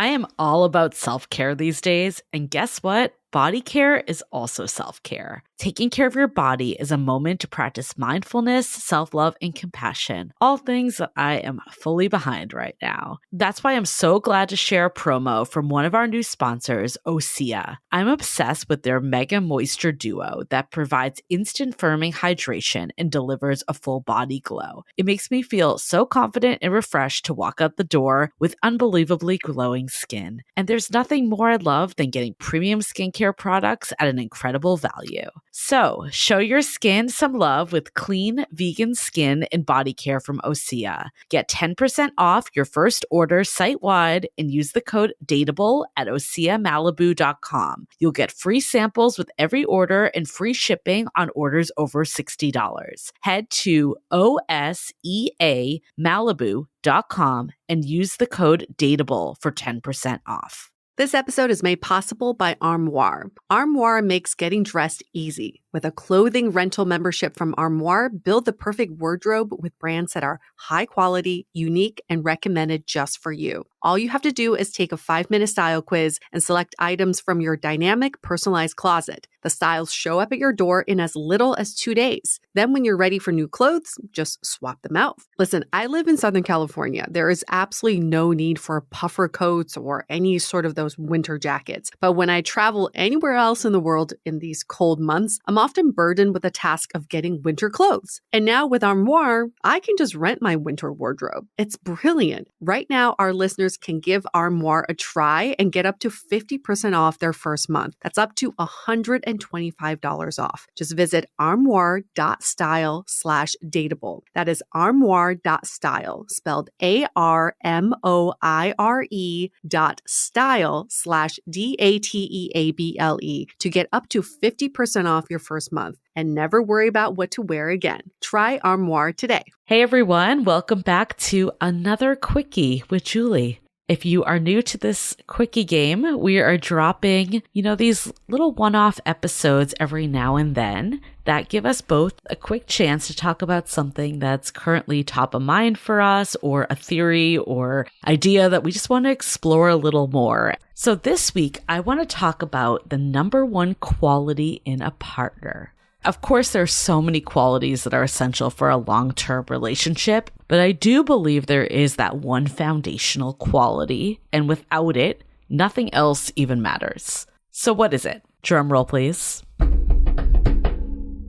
I am all about self-care these days, and guess what? Body care is also self-care. Taking care of your body is a moment to practice mindfulness, self-love, and compassion, all things that I am fully behind right now. That's why I'm so glad to share a promo from one of our new sponsors, Osea. I'm obsessed with their Mega Moisture Duo that provides instant firming hydration and delivers a full body glow. It makes me feel so confident and refreshed to walk out the door with unbelievably glowing skin. And there's nothing more I love than getting premium skincare products at an incredible value. So, show your skin some love with clean, vegan skin and body care from Osea. Get 10% off your first order site-wide and use the code DATEABLE at OseaMalibu.com. You'll get free samples with every order and free shipping on orders over $60. Head to OSEAMalibu.com and use the code DATEABLE for 10% off. This episode is made possible by Armoire. Armoire makes getting dressed easy. With a clothing rental membership from Armoire, build the perfect wardrobe with brands that are high quality, unique, and recommended just for you. All you have to do is take a 5-minute style quiz and select items from your dynamic, personalized closet. The styles show up at your door in as little as 2 days. Then when you're ready for new clothes, just swap them out. Listen, I live in Southern California. There is absolutely no need for puffer coats or any sort of those winter jackets. But when I travel anywhere else in the world in these cold months, I'm often burdened with the task of getting winter clothes. And now with Armoire, I can just rent my winter wardrobe. It's brilliant. Right now, our listeners can give Armoire a try and get up to 50% off their first month. That's up to $125 off. Just visit armoire.style/dateable. That is armoire.style, spelled ARMOIRE.style/DATEABLE to get up to 50% off your first month and never worry about what to wear again. Try Armoire today. Hey everyone, welcome back to another Quickie with Julie. If you are new to this Quickie game, we are dropping, these little one-off episodes every now and then that give us both a quick chance to talk about something that's currently top of mind for us, or a theory or idea that we just want to explore a little more. So this week, I want to talk about the number one quality in a partner. Of course, there are so many qualities that are essential for a long-term relationship, but I do believe there is that one foundational quality, and without it, nothing else even matters. So what is it? Drum roll, please.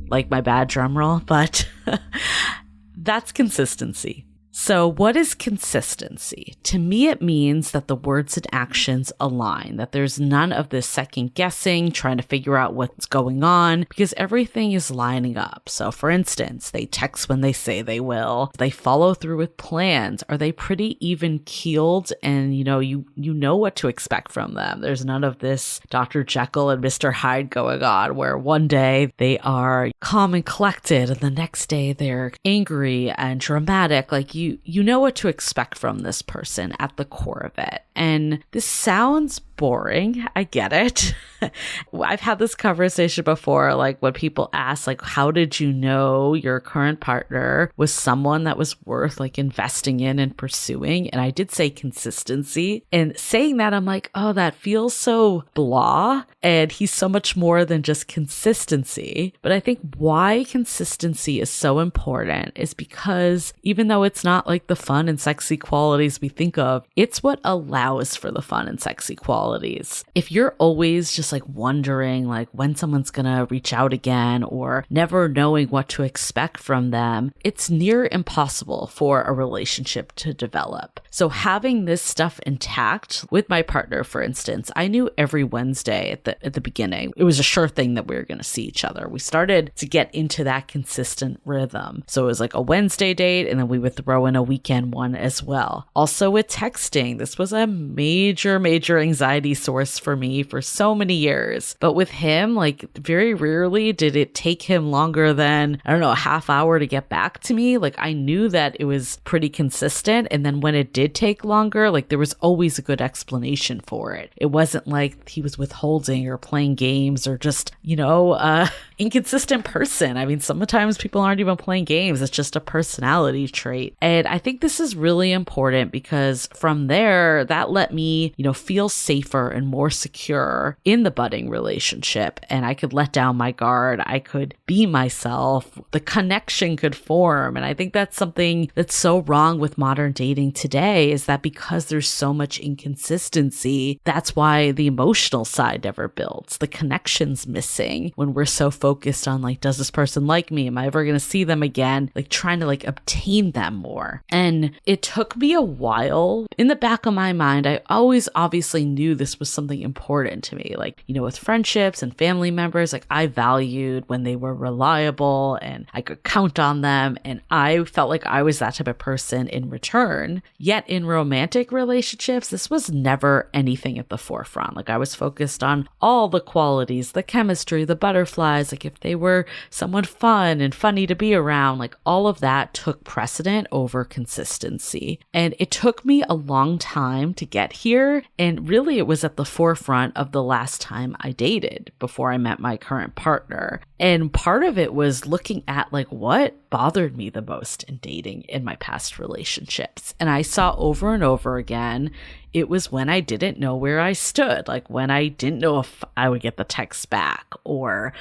Like my bad drum roll, but that's consistency. So what is consistency? To me, it means that the words and actions align, that there's none of this second guessing, trying to figure out what's going on, because everything is lining up. So for instance, they text when they say they will, they follow through with plans, are they pretty even keeled, and you know what to expect from them. There's none of this Dr. Jekyll and Mr. Hyde going on, where one day they are calm and collected, and the next day they're angry and dramatic. Like you know what to expect from this person at the core of it. And this sounds boring. I get it. I've had this conversation before, like when people ask, like, how did you know your current partner was someone that was worth like investing in and pursuing? And I did say consistency. And saying that, I'm like, oh, that feels so blah. And he's so much more than just consistency. But I think why consistency is so important is because even though it's not like the fun and sexy qualities we think of, it's what allows for the fun and sexy qualities. If you're always just like wondering like when someone's gonna reach out again, or never knowing what to expect from them, it's near impossible for a relationship to develop. So having this stuff intact with my partner, for instance, I knew every Wednesday at the beginning, it was a sure thing that we were gonna see each other. We started to get into that consistent rhythm. So it was like a Wednesday date, and then we would throw in a weekend one as well. Also with texting, this was a major anxiety anxiety source for me for so many years. But with him, like very rarely did it take him longer than, I don't know, a half hour to get back to me. Like I knew that it was pretty consistent. And then when it did take longer, like there was always a good explanation for it. It wasn't like he was withholding or playing games or just, inconsistent person. I mean, sometimes people aren't even playing games. It's just a personality trait. And I think this is really important because from there, that let me, feel safer and more secure in the budding relationship. And I could let down my guard. I could be myself. The connection could form. And I think that's something that's so wrong with modern dating today, is that because there's so much inconsistency, that's why the emotional side never builds. The connection's missing when we're so focused on like, does this person like me? Am I ever going to see them again? Like trying to like obtain them more. And it took me a while. In the back of my mind, I always obviously knew this was something important to me. Like, with friendships and family members, like I valued when they were reliable and I could count on them. And I felt like I was that type of person in return. Yet in romantic relationships, this was never anything at the forefront. Like I was focused on all the qualities, the chemistry, the butterflies, like if they were someone fun and funny to be around, like all of that took precedent over consistency. And it took me a long time to get here. And really it was at the forefront of the last time I dated before I met my current partner. And part of it was looking at like what bothered me the most in dating in my past relationships. And I saw over and over again, it was when I didn't know where I stood, like when I didn't know if I would get the text back or,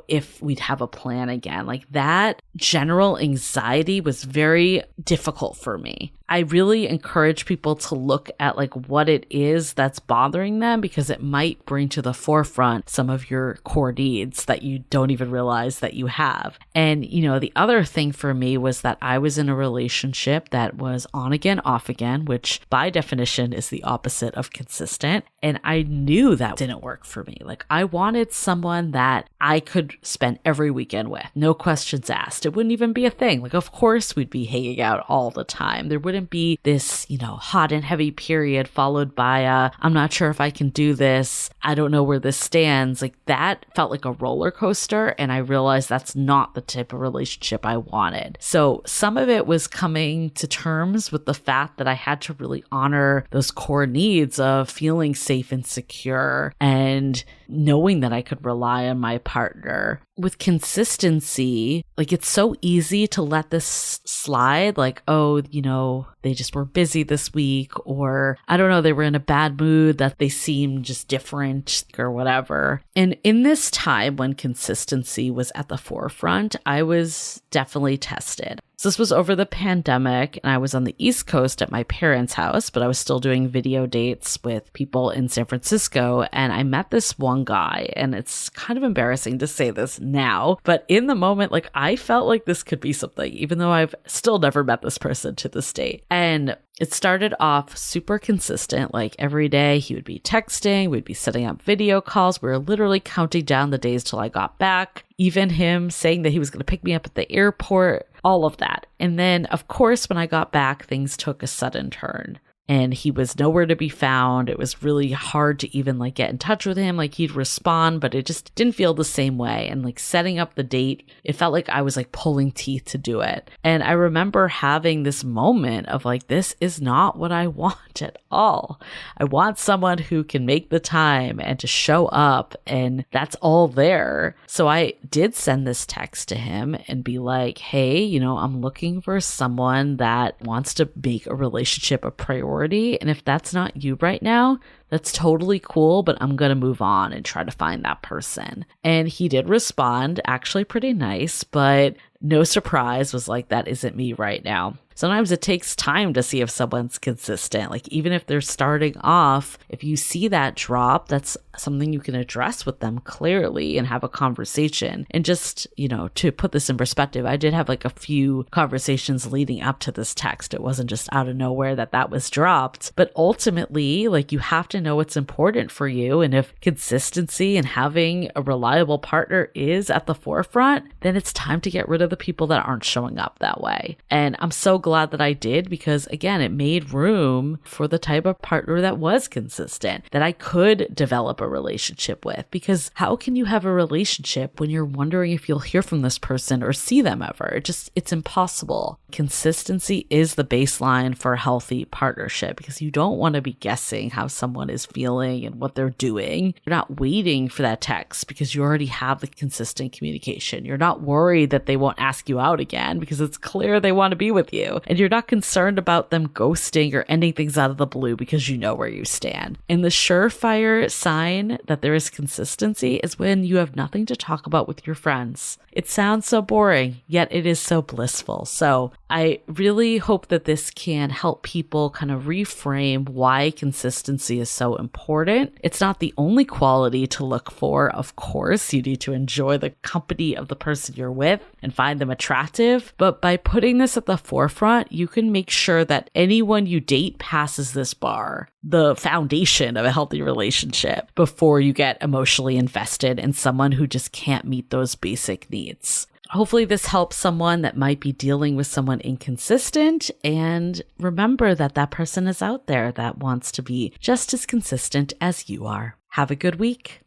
if we'd have a plan again. Like that general anxiety was very difficult for me. I really encourage people to look at like what it is that's bothering them, because it might bring to the forefront some of your core needs that you don't even realize that you have. And, the other thing for me was that I was in a relationship that was on again, off again, which by definition is the opposite of consistent. And I knew that didn't work for me. Like I wanted someone that I could spend every weekend with, no questions asked. It wouldn't even be a thing. Like, of course we'd be hanging out all the time. There wouldn't be this, hot and heavy period followed by I'm not sure if I can do this. I don't know where this stands. Like that felt like a roller coaster. And I realized that's not the type of relationship I wanted. So some of it was coming to terms with the fact that I had to really honor those core needs of feeling safe and secure and knowing that I could rely on my partner. With consistency, like it's so easy to let this slide, like, oh, they just were busy this week, or I don't know, they were in a bad mood, that they seemed just different or whatever. And in this time when consistency was at the forefront, I was definitely tested. So this was over the pandemic, and I was on the East Coast at my parents' house, but I was still doing video dates with people in San Francisco. And I met this one guy, and it's kind of embarrassing to say this now, but in the moment, like I felt like this could be something, even though I've still never met this person to this date. And it started off super consistent. Like every day he would be texting, we'd be setting up video calls. We were literally counting down the days till I got back. Even him saying that he was going to pick me up at the airport, all of that. And then, of course, when I got back, things took a sudden turn. And he was nowhere to be found. It was really hard to even like get in touch with him. Like he'd respond, but it just didn't feel the same way. And like setting up the date, it felt like I was like pulling teeth to do it. And I remember having this moment of like, this is not what I want at all. I want someone who can make the time and to show up, and that's all there. So I did send this text to him and be like, hey, I'm looking for someone that wants to make a relationship a priority. And if that's not you right now, that's totally cool, but I'm going to move on and try to find that person. And he did respond, actually pretty nice, but no surprise, was like, that isn't me right now. Sometimes it takes time to see if someone's consistent. Like even if they're starting off, if you see that drop, that's something you can address with them clearly and have a conversation. And just, to put this in perspective, I did have like a few conversations leading up to this text. It wasn't just out of nowhere that was dropped. But ultimately, like you have to to know what's important for you. And if consistency and having a reliable partner is at the forefront, then it's time to get rid of the people that aren't showing up that way. And I'm so glad that I did, because again, it made room for the type of partner that was consistent, that I could develop a relationship with. Because how can you have a relationship when you're wondering if you'll hear from this person or see them ever? It's impossible. Consistency is the baseline for a healthy partnership, because you don't want to be guessing how someone is feeling and what they're doing. You're not waiting for that text because you already have the consistent communication. You're not worried that they won't ask you out again because it's clear they want to be with you. And you're not concerned about them ghosting or ending things out of the blue because you know where you stand. And the surefire sign that there is consistency is when you have nothing to talk about with your friends. It sounds so boring, yet it is so blissful. So I really hope that this can help people kind of reframe why consistency is so important. It's not the only quality to look for. Of course, you need to enjoy the company of the person you're with and find them attractive. But by putting this at the forefront, you can make sure that anyone you date passes this bar, the foundation of a healthy relationship, before you get emotionally invested in someone who just can't meet those basic needs. Hopefully this helps someone that might be dealing with someone inconsistent, and remember that that person is out there that wants to be just as consistent as you are. Have a good week.